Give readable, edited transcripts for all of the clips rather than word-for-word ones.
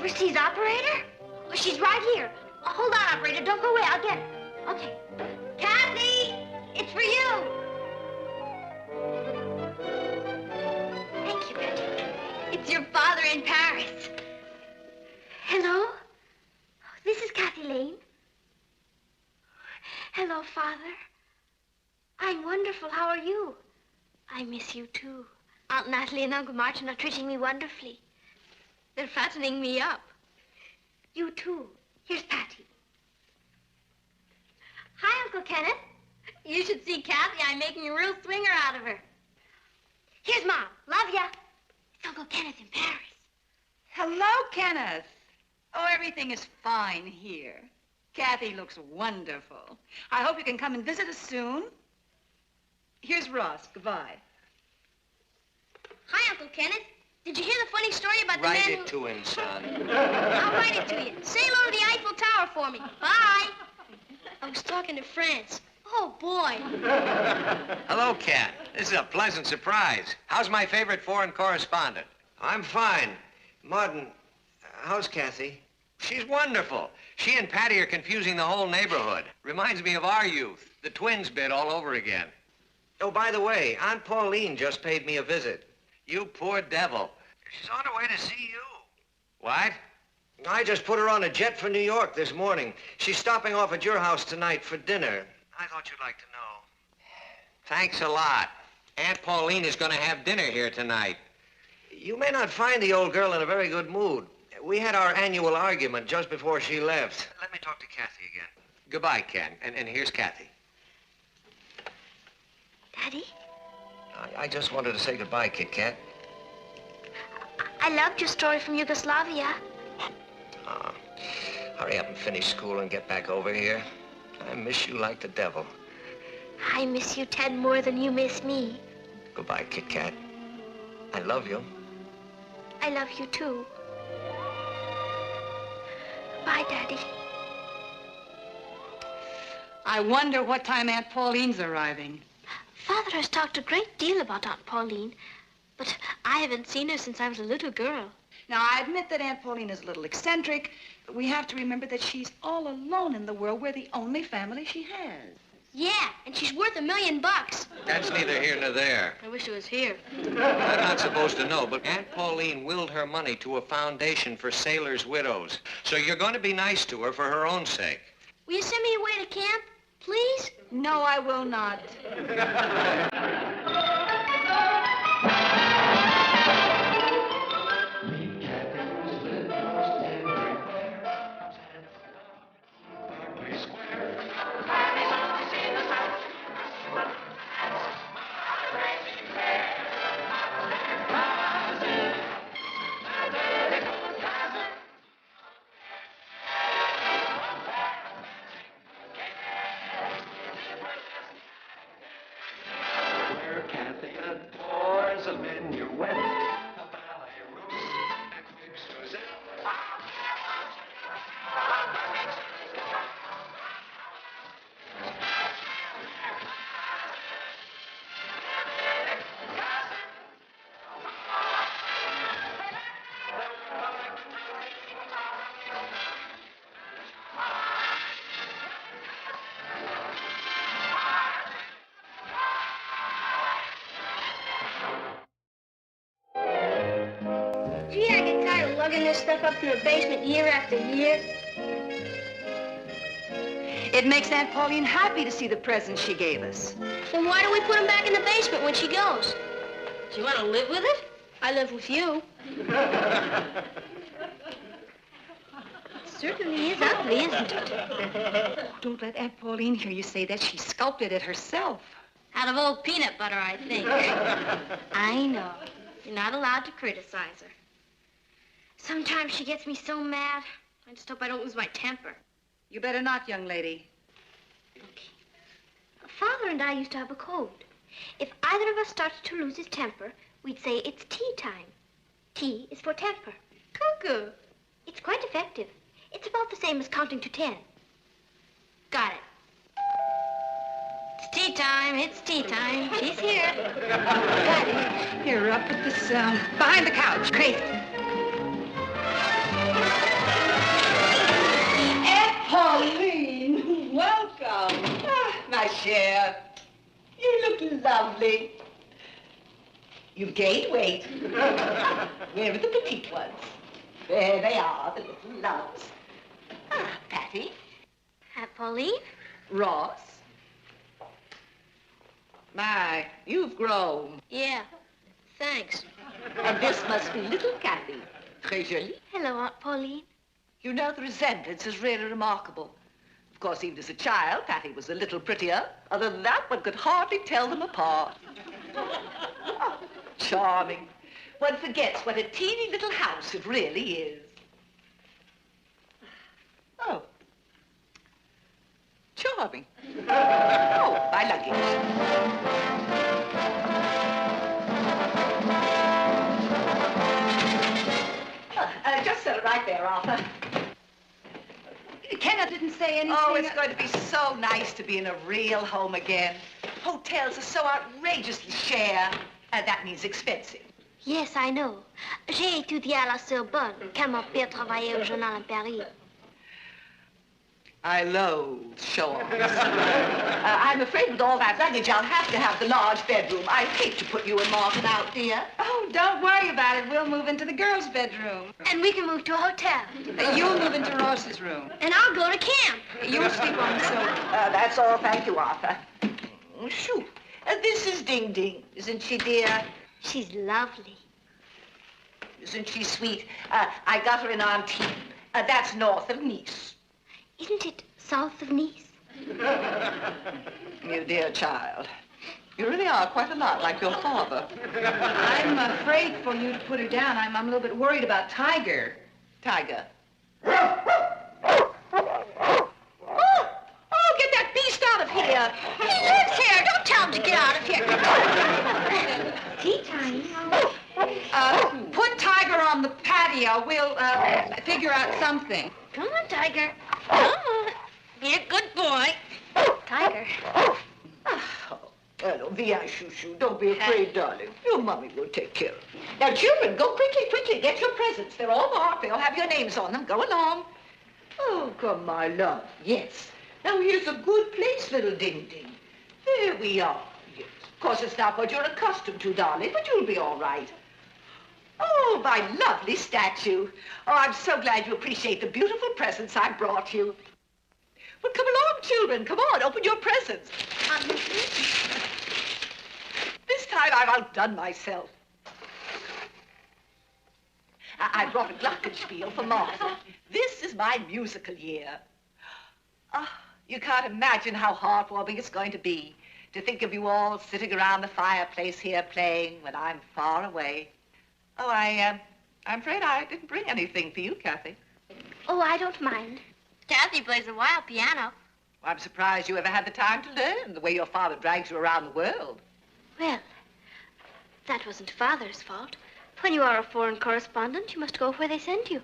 overseas operator? Oh, she's right here. Oh, hold on, operator. Don't go away. I'll get her. Okay. Kathy, it's for you. Thank you, Betty. It's your father in Paris. Hello? This is Kathy Lane. Hello, Father. I'm wonderful. How are you? I miss you, too. Aunt Natalie and Uncle Martin are treating me wonderfully. They're fattening me up. You, too. Here's Patty. Hi, Uncle Kenneth. You should see Kathy. I'm making a real swinger out of her. Here's Mom. Love ya. It's Uncle Kenneth in Paris. Hello, Kenneth. Oh, everything is fine here. Kathy looks wonderful. I hope you can come and visit us soon. Here's Ross. Goodbye. Hi, Uncle Kenneth. Did you hear the funny story about the man Write who... it to him, son. I'll write it to you. Sail over the Eiffel Tower for me. Bye. I was talking to France. Oh, boy. Hello, Kat. This is a pleasant surprise. How's my favorite foreign correspondent? I'm fine. Martin, how's Kathy? She's wonderful. She and Patty are confusing the whole neighborhood. Reminds me of our youth. The twins bit all over again. Oh, by the way, Aunt Pauline just paid me a visit. You poor devil. She's on her way to see you. What? I just put her on a jet for New York this morning. She's stopping off at your house tonight for dinner. I thought you'd like to know. Thanks a lot. Aunt Pauline is going to have dinner here tonight. You may not find the old girl in a very good mood. We had our annual argument just before she left. Let me talk to Kathy again. Goodbye, Ken. And here's Kathy. Daddy? I just wanted to say goodbye, Kit Kat. I loved your story from Yugoslavia. Hurry up and finish school and get back over here. I miss you like the devil. I miss you, Ted, more than you miss me. Goodbye, Kit Kat. I love you. I love you, too. Bye, Daddy. I wonder what time Aunt Pauline's arriving. Father has talked a great deal about Aunt Pauline, but I haven't seen her since I was a little girl. Now, I admit that Aunt Pauline is a little eccentric, but we have to remember that she's all alone in the world. We're the only family she has. Yeah, and she's worth $1 million. That's neither here nor there. I wish it was here. I'm not supposed to know, but Aunt Pauline willed her money to a foundation for sailors' widows. So you're going to be nice to her for her own sake. Will you send me away to camp, please? No, I will not. Gee, I get tired of lugging this stuff up to the basement year after year. It makes Aunt Pauline happy to see the presents she gave us. Then why do we put them back in the basement when she goes? Do you want to live with it? I live with you. It certainly is ugly, isn't it? Don't let Aunt Pauline hear you say that. She sculpted it herself. Out of old peanut butter, I think. I know. You're not allowed to criticize her. Sometimes she gets me so mad. I just hope I don't lose my temper. You better not, young lady. Okay. Father and I used to have a code. If either of us started to lose his temper, we'd say it's tea time. T is for temper. Cuckoo. It's quite effective. It's about the same as counting to 10. Got it. It's tea time. It's tea time. She's here. Got it. Here, up at this, behind the couch. Crazy. lovely? You've gained weight. Where are the petite ones? There they are, the little loves. Ah, Patty. Pauline? Ross. My, you've grown. Yeah, thanks. And this must be little Kathy. Très jolie. Hello, Aunt Pauline. You know, the resemblance is really remarkable. Of course, even as a child, Patty was a little prettier. Other than that, one could hardly tell them apart. Charming. One forgets what a teeny little house it really is. Oh. Charming. Oh, my luggage. Just set it right there, Arthur. Kenna didn't say anything. Oh, it's going to be so nice to be in a real home again. Hotels are so outrageously cher. That means expensive. Yes, I know. J'ai étudié à la Sorbonne quand mon père travaillait au journal à Paris. I loathe show-offs. I'm afraid with all that luggage, I'll have to have the large bedroom. I hate to put you and Martin out, dear. Oh, don't worry about it. We'll move into the girls' bedroom. And we can move to a hotel. You'll move into Ross's room. And I'll go to camp. You'll sleep on the sofa. That's all. Thank you, Arthur. Shoo. This is Ding Ding. Isn't she, dear? She's lovely. Isn't she sweet? I got her in Antibes. That's north of Nice. Isn't it south of Nice? You dear child. You really are quite a lot like your father. I'm afraid for you to put her down. I'm a little bit worried about Tiger. Tiger. Oh, get that beast out of here. He lives here. Don't tell him to get out of here. Tea time. Put Tiger on the patio. We'll figure out something. Come on, Tiger. Come on. Be a good boy. Tiger. Oh, hello, V.I. Shoo-Shoo. Don't be afraid, darling. Your mommy will take care of you. Now, children, go quickly, quickly. Get your presents. They're all marked. They all have your names on them. Go along. Oh, come, my love. Yes. Now, here's a good place, little Ding Ding. There we are. Yes. Of course, it's not what you're accustomed to, darling, but you'll be all right. Oh, my lovely statue. Oh, I'm so glad you appreciate the beautiful presents I brought you. Well, come along, children. Come on, open your presents. This time I've outdone myself. I brought a glockenspiel for Martha. This is my musical year. Ah, you can't imagine how heartwarming it's going to be to think of you all sitting around the fireplace here playing when I'm far away. Oh, I'm afraid I didn't bring anything for you, Kathy. Oh, I don't mind. Kathy plays a wild piano. Well, I'm surprised you ever had the time to learn the way your father drags you around the world. Well, that wasn't Father's fault. When you are a foreign correspondent, you must go where they send you.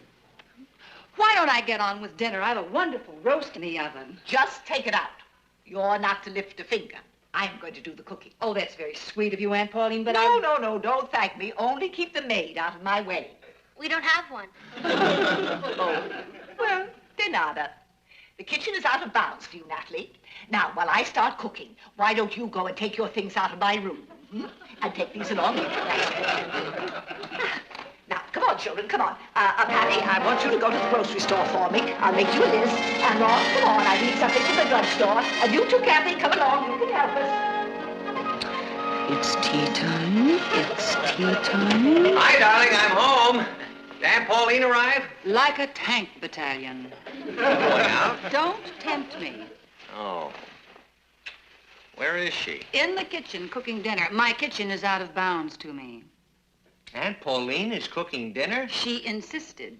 Why don't I get on with dinner? I have a wonderful roast in the oven. Just take it out. You're not to lift a finger. I'm going to do the cooking. Oh, that's very sweet of you, Aunt Pauline, but No, don't thank me. Only keep the maid out of my way. We don't have one. Oh, well, de nada. The kitchen is out of bounds for you, Natalie. Now, while I start cooking, why don't you go and take your things out of my room? And take these along with you. Now, come on, children, come on. Patty, I want you to go to the grocery store for me. I'll make you a list. And Ross, come on, I need something from the drugstore. And you too, Kathy, come along. You can help us. It's tea time. It's tea time. Hi, darling, I'm home. Did Aunt Pauline arrive? Like a tank battalion. Going out? Don't tempt me. Oh. Where is she? In the kitchen, cooking dinner. My kitchen is out of bounds to me. Aunt Pauline is cooking dinner? She insisted.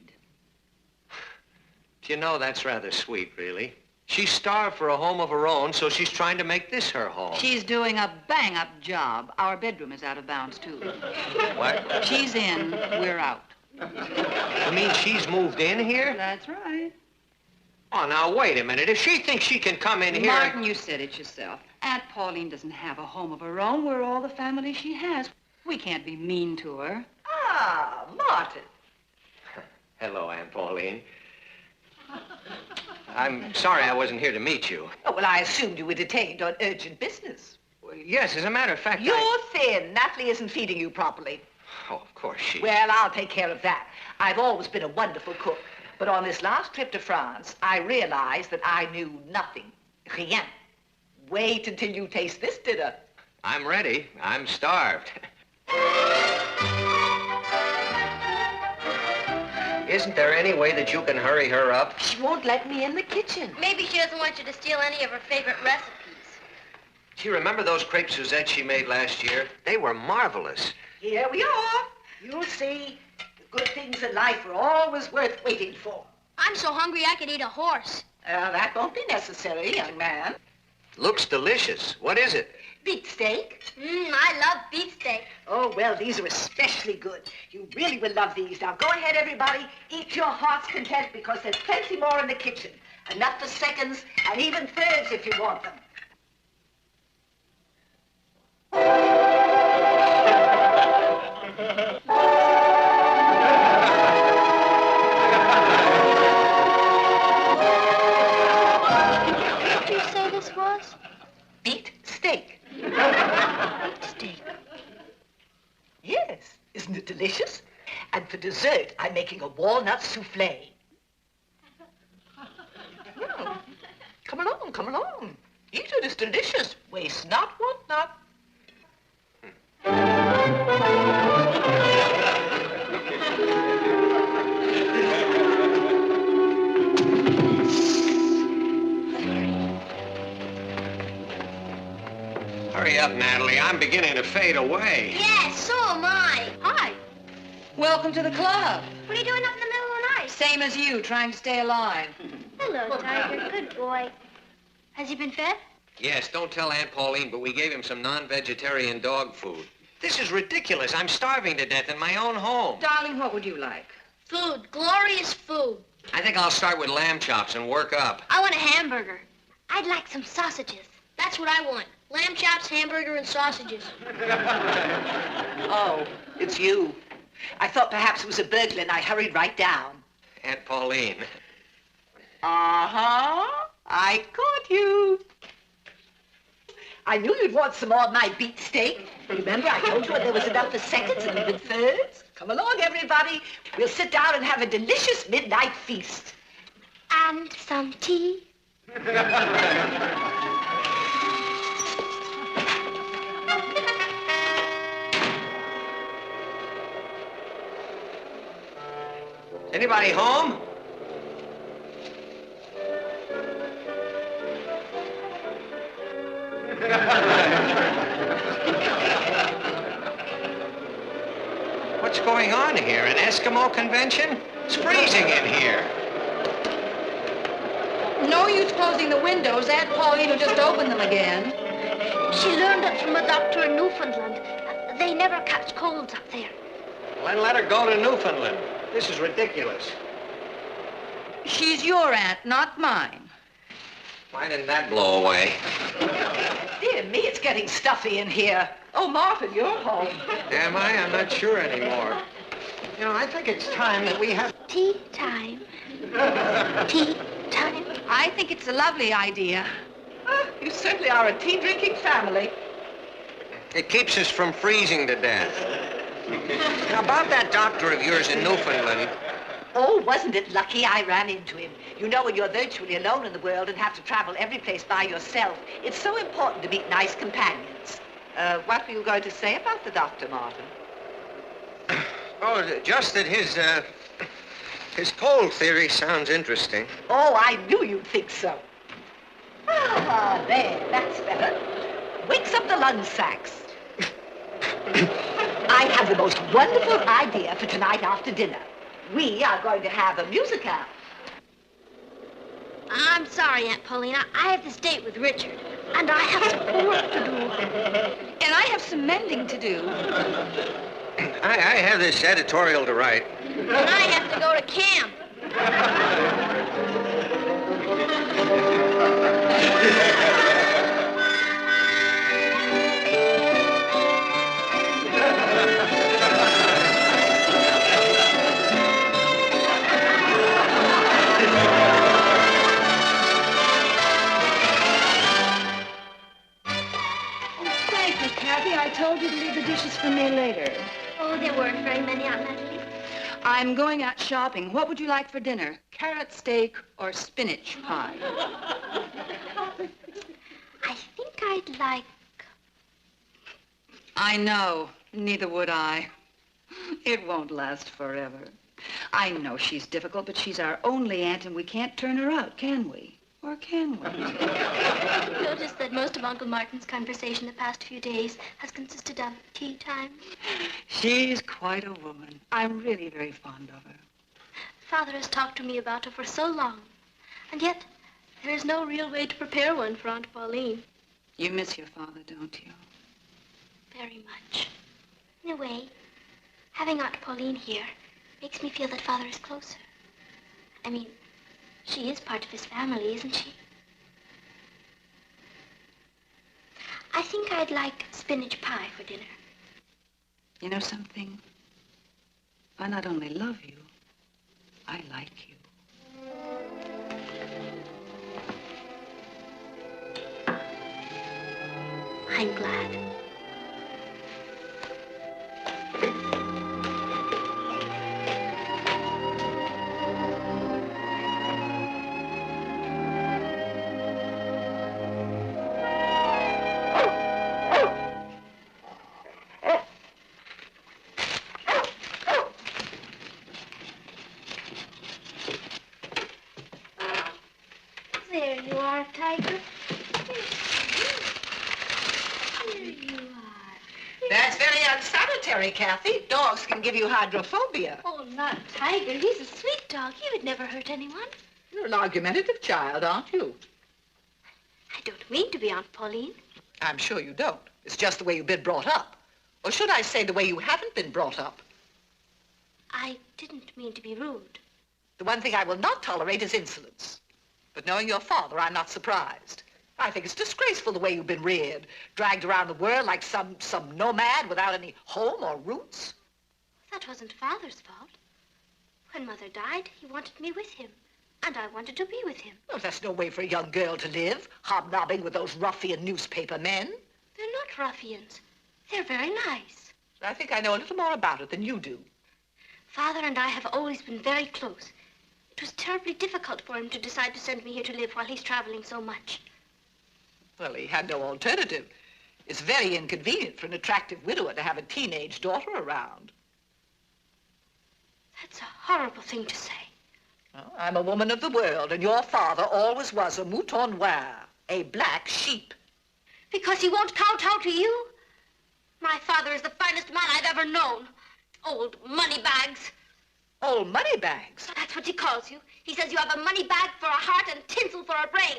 Do you know, that's rather sweet, really. She's starved for a home of her own, so she's trying to make this her home. She's doing a bang-up job. Our bedroom is out of bounds, too. What? She's in, we're out. You mean she's moved in here? That's right. Oh, now, wait a minute. If she thinks she can come in here... Martin, you said it yourself. Aunt Pauline doesn't have a home of her own. We're all the family she has. We can't be mean to her. Ah, Martin. Hello, Aunt Pauline. I'm sorry I wasn't here to meet you. Oh, well, I assumed you were detained on urgent business. Well, Yes, as a matter of fact, You're thin. Natalie isn't feeding you properly. Oh, of course she... Well, I'll take care of that. I've always been a wonderful cook. But on this last trip to France, I realized that I knew nothing. Rien. Wait until you taste this dinner. I'm ready. I'm starved. Isn't there any way that you can hurry her up? She won't let me in the kitchen. Maybe she doesn't want you to steal any of her favorite recipes. Do you remember those crepe Suzette she made last year? They were marvelous. Here we are. You'll see. The good things in life are always worth waiting for. I'm so hungry I could eat a horse. That won't be necessary, young man. Looks delicious. What is it? Beefsteak. I love beefsteak. Oh, well, these are especially good. You really will love these. Now, go ahead, everybody. Eat your heart's content because there's plenty more in the kitchen. Enough for seconds and even thirds if you want them. What did you say this was? Beet steak. Steak. Yes. Isn't it delicious? And for dessert, I'm making a walnut souffle. Come along, come along. Eat it, it's delicious. Waste not, want not. Hurry up, Natalie. I'm beginning to fade away. Yes, so am I. Hi. Welcome to the club. What are you doing up in the middle of the night? Same as you, trying to stay alive. Hello, Tiger. Good boy. Has he been fed? Yes, don't tell Aunt Pauline, but we gave him some non-vegetarian dog food. This is ridiculous. I'm starving to death in my own home. Darling, what would you like? Food. Glorious food. I think I'll start with lamb chops and work up. I want a hamburger. I'd like some sausages. That's what I want. Lamb chops, hamburger, and sausages. Oh, it's you. I thought perhaps it was a burglar and I hurried right down. Aunt Pauline. Uh-huh. I caught you. I knew you'd want some more of my beef steak. Remember, I told you there was enough for seconds and even thirds? Come along, everybody. We'll sit down and have a delicious midnight feast. And some tea. Anybody home? What's going on here? An Eskimo convention? It's freezing in here. No use closing the windows. Aunt Pauline will just open them again. She learned it from a doctor in Newfoundland. They never catch colds up there. Well, then let her go to Newfoundland. This is ridiculous. She's your aunt, not mine. Why didn't that blow away? Dear me, it's getting stuffy in here. Oh, Martin, you're home. Am I? I'm not sure anymore. You know, I think it's time that we have... Tea time. Tea time. I think it's a lovely idea. You certainly are a tea-drinking family. It keeps us from freezing to death. Now, about that doctor of yours in Newfoundland... Oh, wasn't it lucky I ran into him? You know, when you're virtually alone in the world and have to travel every place by yourself, it's so important to meet nice companions. What were you going to say about the doctor, Martin? Oh, just that his cold theory sounds interesting. Oh, I knew you'd think so. Ah, there, that's better. Wakes up the lung sacs. I have the most wonderful idea for tonight after dinner. We are going to have a musical. I'm sorry, Aunt Paulina. I have this date with Richard, and I have some work to do. And I have some mending to do. I have this editorial to write. And I have to go to camp. me later. Oh, there weren't very many, Aunt Natalie. I'm going out shopping. What would you like for dinner? Carrot steak or spinach pie? I think I'd like... I know. Neither would I. It won't last forever. I know she's difficult, but she's our only aunt, and we can't turn her out, can we? Or can we? I've noticed that most of Uncle Martin's conversation the past few days has consisted of tea time. She's quite a woman. I'm really very fond of her. Father has talked to me about her for so long, and yet there is no real way to prepare one for Aunt Pauline. You miss your father, don't you? Very much. In a way, having Aunt Pauline here makes me feel that Father is closer. I mean, she is part of his family, isn't she? I think I'd like spinach pie for dinner. You know something? I not only love you, I like you. I'm glad. There you are, Tiger. There you are. That's very unsanitary, Kathy. Dogs can give you hydrophobia. Oh, not Tiger. He's a sweet dog. He would never hurt anyone. You're an argumentative child, aren't you? I don't mean to be, Aunt Pauline. I'm sure you don't. It's just the way you've been brought up. Or should I say the way you haven't been brought up? I didn't mean to be rude. The one thing I will not tolerate is insolence. But knowing your father, I'm not surprised. I think it's disgraceful the way you've been reared, dragged around the world like some nomad without any home or roots. That wasn't Father's fault. When Mother died, he wanted me with him, and I wanted to be with him. Well, that's no way for a young girl to live, hobnobbing with those ruffian newspaper men. They're not ruffians. They're very nice. I think I know a little more about it than you do. Father and I have always been very close. It was terribly difficult for him to decide to send me here to live while he's traveling so much. Well, he had no alternative. It's very inconvenient for an attractive widower to have a teenage daughter around. That's a horrible thing to say. Well, I'm a woman of the world, and your father always was a mouton noir, a black sheep. Because he won't kowtow to you? My father is the finest man I've ever known. Old moneybags. Old money bags. That's what he calls you. He says you have a money bag for a heart and tinsel for a brain.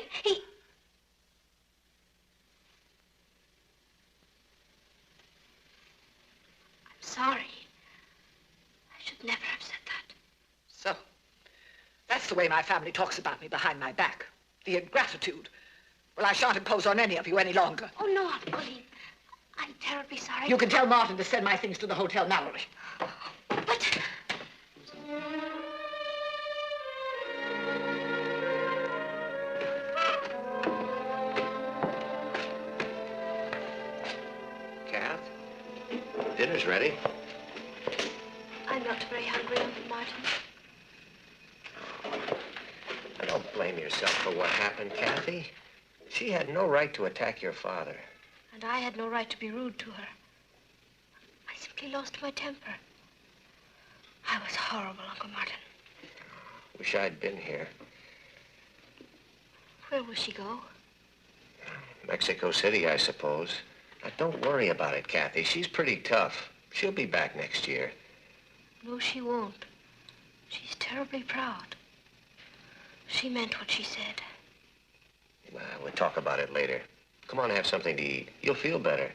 I'm sorry. I should never have said that. So, that's the way my family talks about me behind my back. The ingratitude. Well, I shan't impose on any of you any longer. Oh, no, Aunt Pauline. I'm terribly sorry. You can tell Martin to send my things to the Hotel Mallory. But... Kath, dinner's ready. I'm not very hungry, Uncle Martin. Now, don't blame yourself for what happened, Kathy. She had no right to attack your father. And I had no right to be rude to her. I simply lost my temper. I was horrible, Uncle Martin. Wish I'd been here. Where will she go? Mexico City, I suppose. Now, don't worry about it, Kathy. She's pretty tough. She'll be back next year. No, she won't. She's terribly proud. She meant what she said. Well, we'll talk about it later. Come on, have something to eat. You'll feel better.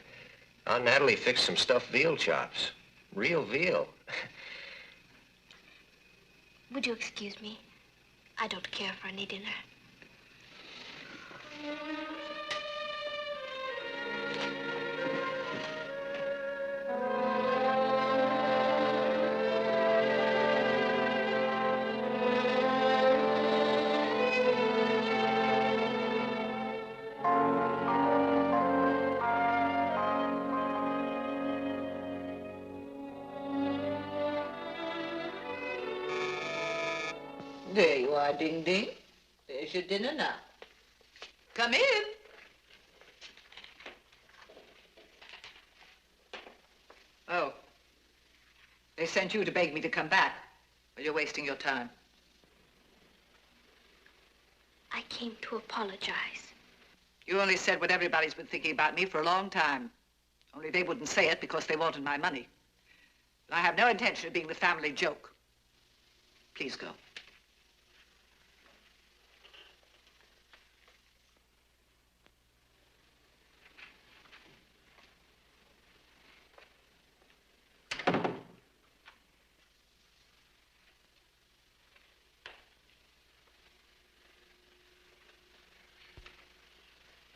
Aunt Natalie fixed some stuffed veal chops. Real veal. Would you excuse me? I don't care for any dinner. Why, Ding Ding, there's your dinner now. Come in. Oh. They sent you to beg me to come back. Well, you're wasting your time. I came to apologize. You only said what everybody's been thinking about me for a long time. Only they wouldn't say it because they wanted my money. And I have no intention of being the family joke. Please go.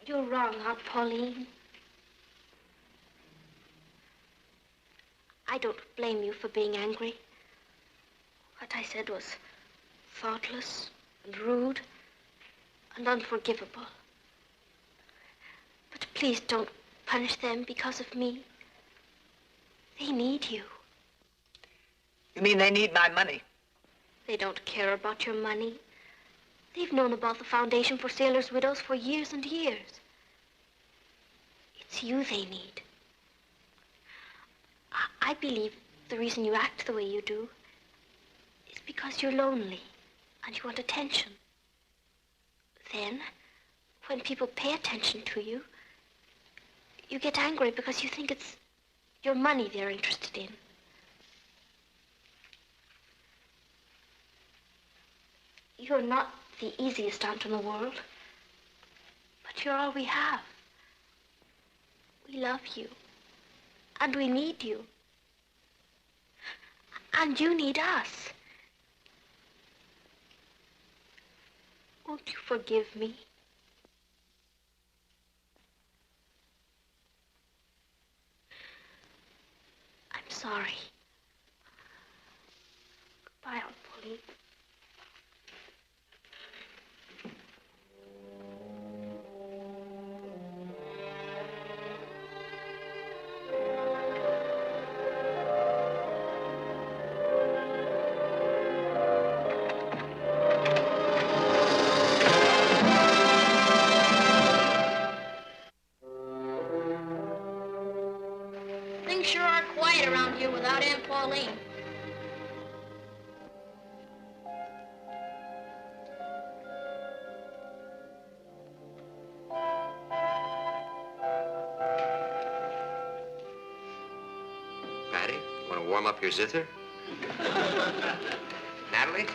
You're wrong, Aunt Pauline. I don't blame you for being angry. What I said was thoughtless and rude and unforgivable. But please don't punish them because of me. They need you. You mean they need my money? They don't care about your money. They've known about the Foundation for Sailors' Widows for years and years. It's you they need. I believe the reason you act the way you do is because you're lonely and you want attention. Then, when people pay attention to you, you get angry because you think it's your money they're interested in. You're not the easiest aunt in the world, but you're all we have. We love you, and we need you, and you need us. Won't you forgive me? I'm sorry. Goodbye, Aunt Pauline. Things sure are quiet around here without Aunt Pauline. Patty, you want to warm up your zither? Natalie?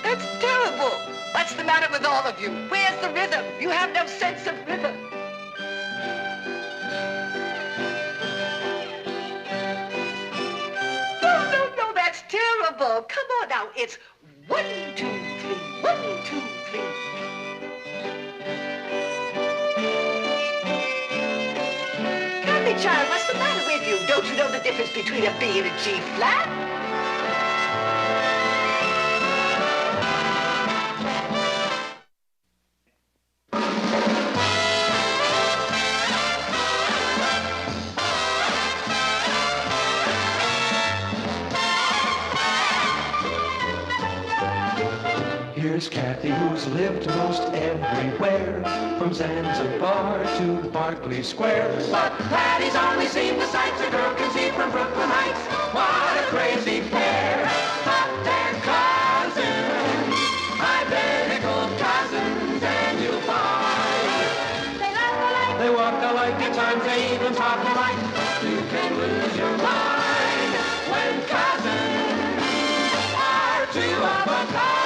That's terrible. What's the matter with all of you? Where's the rhythm? You have no sense of rhythm. No, that's terrible. Come on now. It's 1, 2, 3, 1, 2, 3. Kathy, child, what's the matter with you? Don't you know the difference between a B and a G flat? Here's Kathy, who's lived most everywhere, from Zanzibar to Berkeley Square. But Patty's only seen the sights a girl can see from Brooklyn Heights. What a crazy pair, hot and cousins, identical cousins, and you'll find they laugh alike, they walk alike, at times they even talk alike. You can lose your mind when cousins are two of a kind.